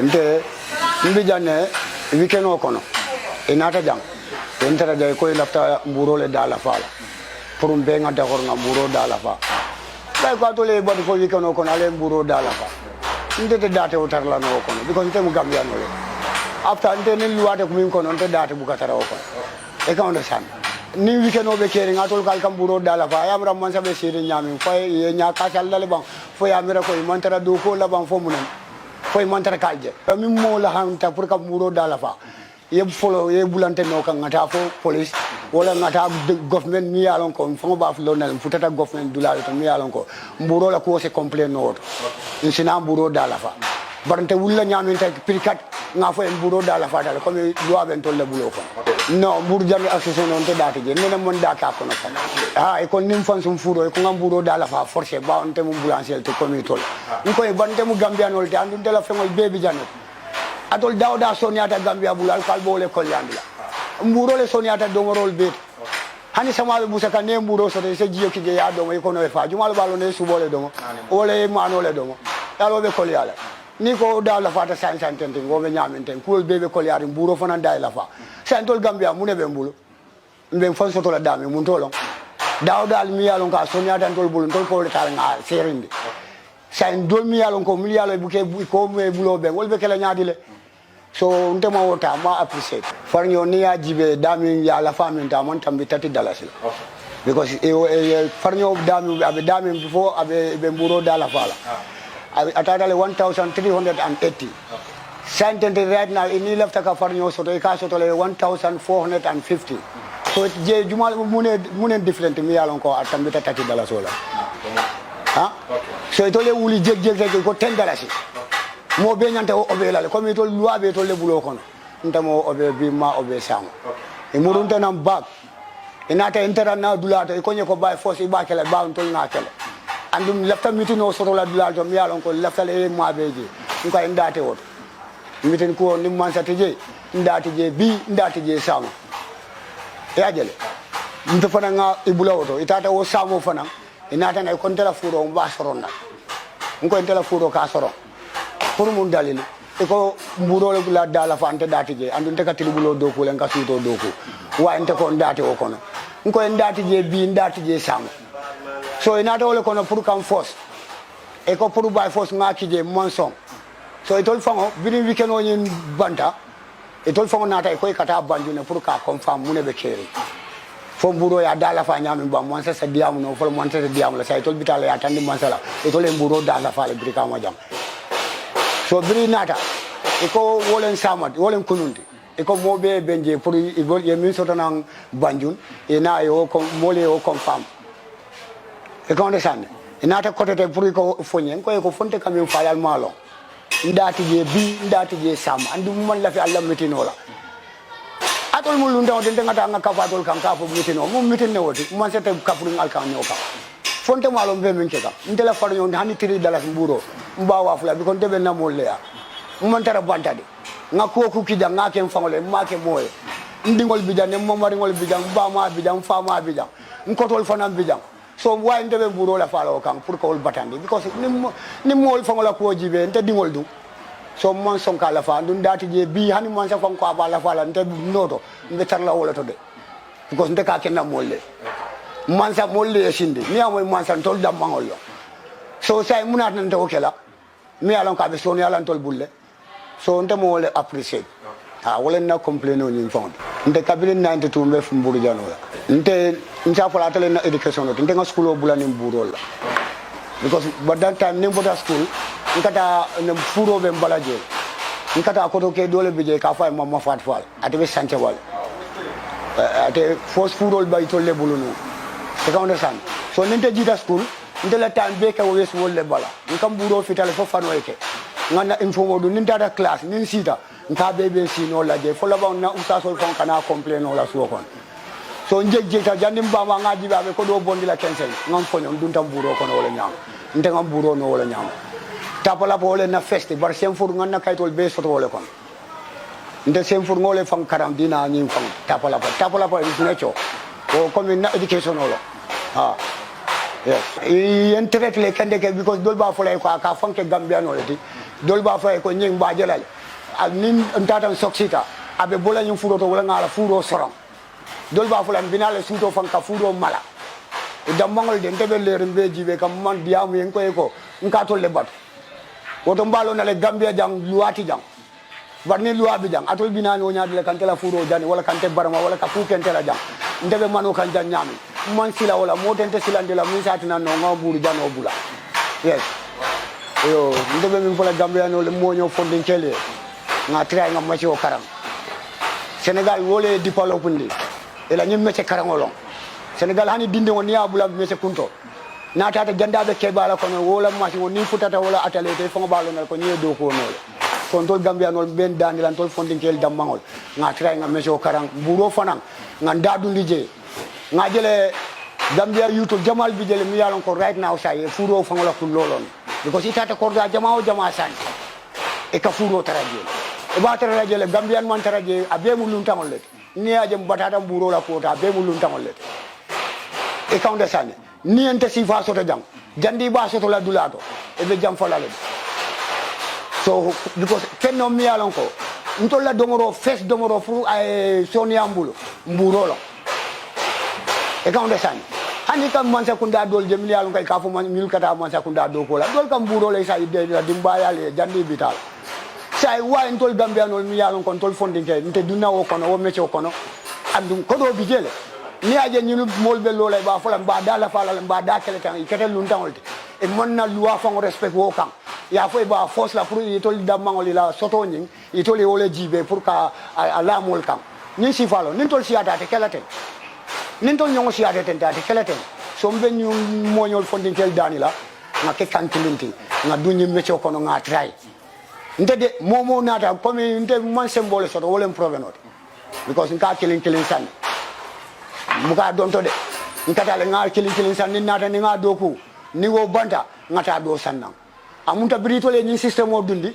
nte mbi janne weekend o kono e nata jang en tara jay koy lafta mburo le dala fala pour mbe nga d'accord nga mburo dala fa bay ko to le body fo weekend o kono ale mburo dala fa ndete date o tarla no kono because nte mu gambia no le after nte ni luwate ko min kono nte date bu katara o kono e ka understand ni weekend o be keri nga tol kal kam mburo dala fa yamra man sabe sire nyami fay ye nya ka sal dale ban fo yamira ko man tara do ko la ban fo munen foy montara kalje min mo la hanta pour ka muro dala fa ye folo ye bulante no kan ngata fo police wala ngata government mi yalon ko fo ba flo na futata government dulal to mi yalon ko mburo la ko se complain no insina mburo dala fa barante wulla nyamin ta prikat nga fo en mburo dala fa dal ko mi loi ben tolle bulo ko no mbur jami association on to data je nena mon data ko no fa ha e kon nim fon sum furo e ko ngam mburo dala fa forcé ba on te mo boulancer te ko mi tol ko e bante mu gambianol te andun de la fengol bebi janot atol dawda soniata gambia bulal kal bole kol yandila mburo le soniata domorol bet hani sama be busaka ne mburo so de se jiyo ki je ya domo e kono e fa jumal balo ne subole domo ole manole domo dalo be kol yala ni ko dala fa ta santen go be nyamenten ko bebe kol yari mburo fana dai la fa santol gambia mune be mbulu mbe fon so to la dame mun tolon dawdal mi yalon ka soniata tol bulun tol ko le tal nga serinde sain dol mi yalon ko mi yalo buke ko me bulo be wolbe kala nyaadile so ndema wota ma appreciate farño ni ya jibe dami ya la fami ta mon tambi $30 because farño dami abe dami before abe be mburo dala fala atadale 1380 sentente right now ini left ka farño so to ka so to le 1450 so je jumal munen different mi yalon ko tambi $30 wala ha so itole wuli jeg ko $10 mo be nyante o be la ko mi to loi be to le bulo kono ntamo o be bi ma o be sam e murunta nam bak inata intera na dulata e ko nyeko bay force ba kala ba on to na kala andum lafta mitino soto la dulata mi yalon ko lafta le ma be je ko ndate woto mitin ko nim man satije ndate je bi ndate je sam e ajele nto fana nga e bulo woto itata o samo fana inata na ko ntela furo ba soronna ko ntela furo ka soron pour mun dalil e ko mburo le la dala fa ante dati je andun te katili bulo doku len ka suto doku wa ente ko ndati o kono ko ndati je bi ndati je sam so ina to le kono pour kam force e ko pour by force ngaki je monson so e tol fango bini weekend o nyin banta e tol fango nata e ko kata banjune pour ka confirm mune be keri fo mburo ya dala fa nyami ba monsa sa diamu no fo monsa sa diamu la say tol bitala ya tandi mansala e tol e mburo dala fa le brika mo jam so biri nata iko wolen samat wolen kunundi iko mobe benje pour ye min sotanan banjun e na yo ko mole o confirm e ko understand nata côté te pour ko fonyen ko fonte kam fayal malo ndati je bi ndati je sam andu man la fi Allah mitinola atol mo lu ndaw de ngata nga kafatol kan ka fo mitino mo mitine woti man sete kafru ngal kan nyoka fonte malo be min keka ndela farño hani $3 mburo mbawa fula bi kon debe na molle ya man tara bantade nga ko ku kida nga ken fangole make moye ndingol bidan mo mari ngol bidan ba ma bidan fa ma bidan nkotol fanam bidan so way ndebe mburo la falo kan pour ko batande because ni mol fangola ko jibe nte dingol du so mon son kala fa ndun dati je bi hani mon sa fang ko ba la fala nte noto mbe tarla wala to de because nte ka ken na molle mansa molle sinde mi amoy mansa tol dam mangol yo so say munat nan to kela mi alon ka be so ni alon tol bulle so nte mo le appreciate wala na complain on in fond nte kabile 92 me fumburu jano nte ncha fala tele na education no nte nga school o bulani mburo la because but that time nimboda school nkata ne furo be mbalaje nkata ko to ke dole be je ka fa mamma fat fal ate be sante wal ate force furo bay tolle bulunu e ka understand so ninte jita school nte la time be ka wes wolle bala nkam buro fitale fo fano yake ngana informo du ninta da class nin sita nka bebe si no la je fo la ba na usa sol fon kana complain no la so kon so njejjeta jandim ba ma ngaji ba be ko do bondi la kensen ngam fonyo dun tam buro kono wala nyam nte ngam buro no wala nyam tapala bo le na festi bar sem fur ngana kaytol be soto wala kon nte sem fur ngole fam karam dina nyim fam tapala ba is necho o comme na education wala ha yes internet le kende ke because dol ba fulay ko ka fanke gambiano le dol ba fay ko nying ba jelal ak nin ntatan soksita abe bola nyum furo to wala ngala furo sorom dol ba fulan binale suto fanka furo mala dammangol de ndebe le rembe jibe kam man diamu yen ko nka to le bat woto mbalo na le gambia jang luati jang barni luabi jang atol binani o nyaade le kan tela furo jani wala kan te barama wala ka fu ken tela jang ndebe manu kan jan nyami man sila wala motente silande la min satina no ngaburu jano bula yes yo ndebe min fola gambia no le moño fondin kele nga tray nga machi o karam Senegal wole develop ndi ela nyim mete karangolon Senegal hani dinde woni abula mete kunto na tata jandabe kebala kono wala machi woni futata wala atale te fongo balo na ko nyi do ko no kon tol gambia no ben danilan tol fondin kel damangol nga tray nga mete o karang buro fanan nga ndadu lije nga jele gambia youtube jamal bi jele mi yalon ko right now say furo fongo la kul lolon because itata ko da jamao jama san e ka furo taraje e ba taraje le gambian man taraje abe mu lun tangol le ni aje batata buro la ko ta abe mu lun tangol le e ka understand ni ente sifa soto jang jandi ba soto la dulato e be jam fala le so because fenno mi yalon ko ntolla domoro fes domoro fu ay sonia mbulo mburo lo e ka understand hani kam man sakunda dol je mi yalon kay ka fu man mil kata man sakunda do ko la dol kam mburo le say de la dimbaya le jandi bital say wa ntol gambia no mi yalon kon tol fondin kay nte dunna wo kono wo mecho kono andum ko do bijele ni aje ñinu molbe lolay ba folam ba dala falal ba da kele tan ketel lun tangolte e monna loi fon respect wo kan ya fo ba force la pour yitol damangol la soto ñing yitol wole jibe pour ka ala mol kan ni si falo nin tol siata te kelate nin tol ñongo siata te ta te kelate so mbe ñu moñol fondin kel danila nga ke kantilinti nga duñi mecho kono nga try ndede momo nata comme nte man symbole soto wole problème because nka kilin san muka donto de nkata le ngal kilin san ni nata ni nga doku ni wo banta ngata do sannan amunta brito le ni système o dundi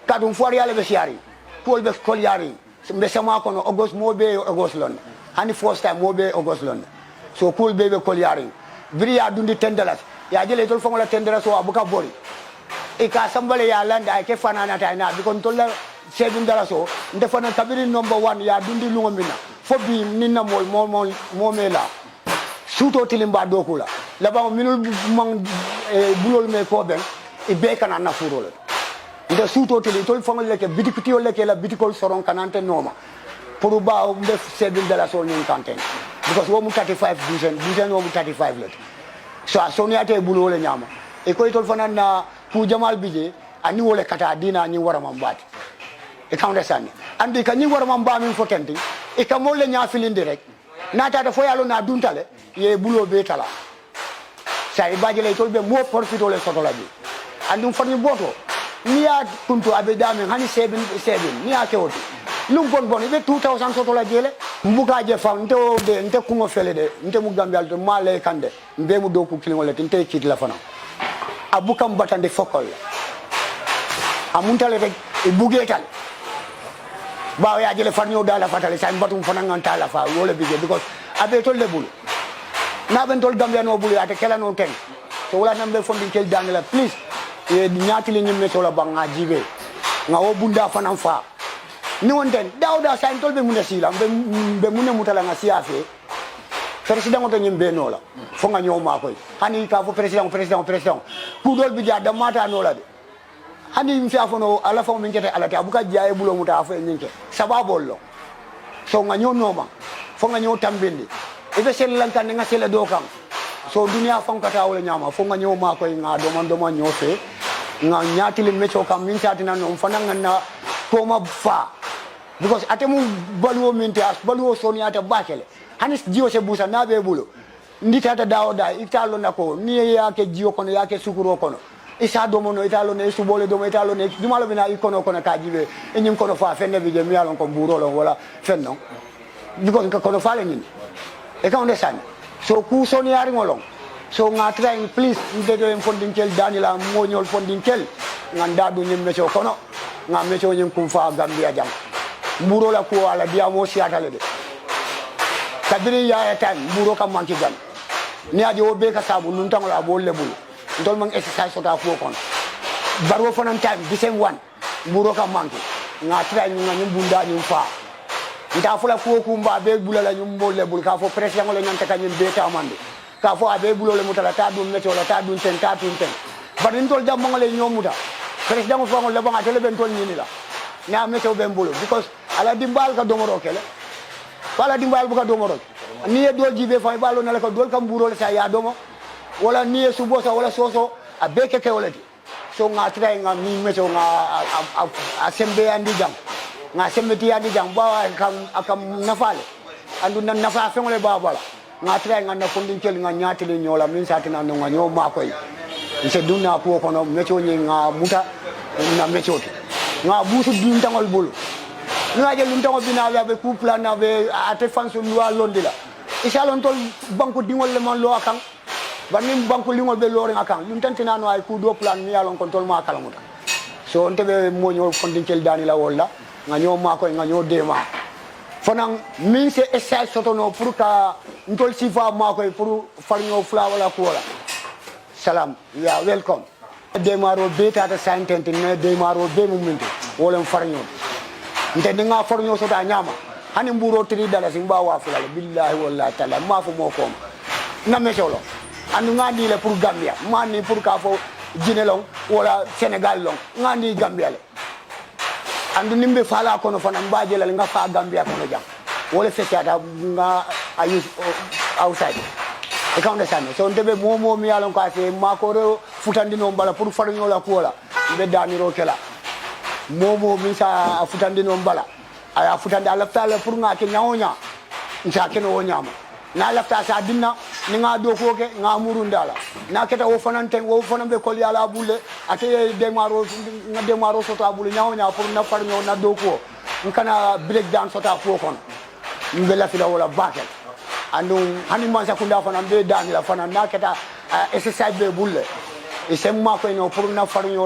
kadum for yale be siari pol be kol yari mbe sama kono august mobe august lon hani first time mobe august lon so pol be kol yari bria dundi tendalas ya jele tol fongola tendalas o abuka bori e ka sambale ya landa ay ke fanana ta na bi kon tolla $7 so ndefana kabiri number 1 ya dundi lungo mina fo bi ninna mol mela suto tilimba dokula la ba minul mang bulol me ko ben e be kana na furol nda suto tili tol fongol leke bitikiti o leke la bitikol soron kanante noma pour ba o ndef $7 so nyin kanten because wo mu 35 duzen wo mu 35 let so soni ate bulol nyama e ko tol fanan na ku jamal bije ani wole kata dina ni wara mambati e ka understand andi ka ni wara mamba min fotenti e ka molle nya filindi rek nata da fo yalo na duntale ye bulo be tala sai bajele tol be mo profito le soto la bi andum fonni boto ni ya kunto abe dame hani 7 ni ya kewoti lum bon be 2000 soto la jele mbuka je fam nto de nte kungo fele de nte mu gambial to male kande mbe mu doku kilingole tinte kit la fana abukam batande fokol amuntale rek e bugetal ba ya jele farnyo dala fatale say batum fana nganta la fa wole bige because abe tol le bulu na ben tol gambia no bulu ate kala no ten so wala nambe fondi kel dangala please e nyaati le nyim so la banga jibe nga o bunda fana fa ni wonten dawda say tol be munna sila be munna mutala nga siafe president to nyim be no la fo nga nyoma koy hani ka fo president ku dol bi ja da mata no la de hani mfi afono ala fa min kete ala ta buka jaye bulo muta afa nyinke sababol lo so nga nyonoma fo nga nyo tambindi e be sel lankan nga sel do kan so dunia fon kata wala nyama fo nga nyoma koy nga do man nyofe nga nyaati le mecho kam min tatina no fana na ko ma fa because atemu baluo min ta baluo soni ata bakele hani jiyo se busa na be bulo nditata dawoda italo nako ni yake jiyo kono yake sukuro kono isa domono italo ne subole domo italo ne dumalo bina ikono kono kajibe enyim kono fa fenne bije mi alon ko burolo wala fenno because ka kono fale ni e ka onde san so ku soni yari ngolong so nga trying please ndedo en fondinkel danila moñol fondinkel nganda du nyim mecho kono nga mecho nyim kum fa gambia jam burola ko ala dia mo siata le de kabiri ya tan buro kam manki gan ni aje o be ka sabu nun tangola bo lebul ndol mang exercise sota fo kon baro fanan time disem one mburo ka manki nga tra nga nyum bunda nyum fa nda fula ko kumba be bulala nyum bo lebul ka fo pression ngol nyanta ka nyum be ta mande ka fo abe bulole mutala ta dum meto la ta dum ten ta tun ten badin tol jam ngol nyomuta pression ngol fo ngol lebanga tele ben tol nyini la na meto be mbulu because ala dimbal ka domoro kele wala dimbal bu ka domoro ni e do jibe fa balo na la ko dol kam buro la sa ya domo wala ni e subo sa wala soso abe keke wala di so nga try nga mi meto nga a sembe andi jam nga sembe ti andi jam ba akam nafale andu nan nafa fe ngole ba bala nga try nga na fondin kel nga nyati le nyola min satina no nga nyo ma koy se dunna ko kono meto ni nga muta na meto nga busu dum tangol bulu nga je lum tangol bina ya be couple na be ate fansu loi londila isalon tol banku dingol le man lo akam banim banku lingol be lori akam lum tantina no ay ku do plan mi yalon control ma kala muta so onte be mo ñol fondin kel dani la wala nga ñoo ma koy nga ñoo dema fanan min se essay sotono pour ka ntol sifa ma koy pour farño fla wala ko wala salam ya welcome demaro beta ta santente ne demaro be mummente wolen farño nte nga farño sota nyama hani mburo tri dala simba wa fla billahi wallahi taala ma fo mo ko na mesolo andu ngandi le pour Gambia mani pour ka fo Jinelong wala Senegal long ngandi Gambia le andu nimbe fala kono fana mbaje la nga fa Gambia kono jam wala fetiata nga ayus outside e ka understand so ndebe momo mi yalon ko ase makoro futandino mbala pour farño la ko la be daniro kela momo mi sa futandino mbala aya futande ala tala pour nga ke nyaonya nta ke no nyama na lafta sa dinna ni nga do ko ke nga murundala na keta wo fananten wo fanambe kol yala bulle ate demaro soto abule nyaonya pour na farño na do ko nkana break down sota ko kon ngela fila wala bakel andu hani man sakunda fana be dani la fana na keta exercise be bulle e semma ko no pour na farño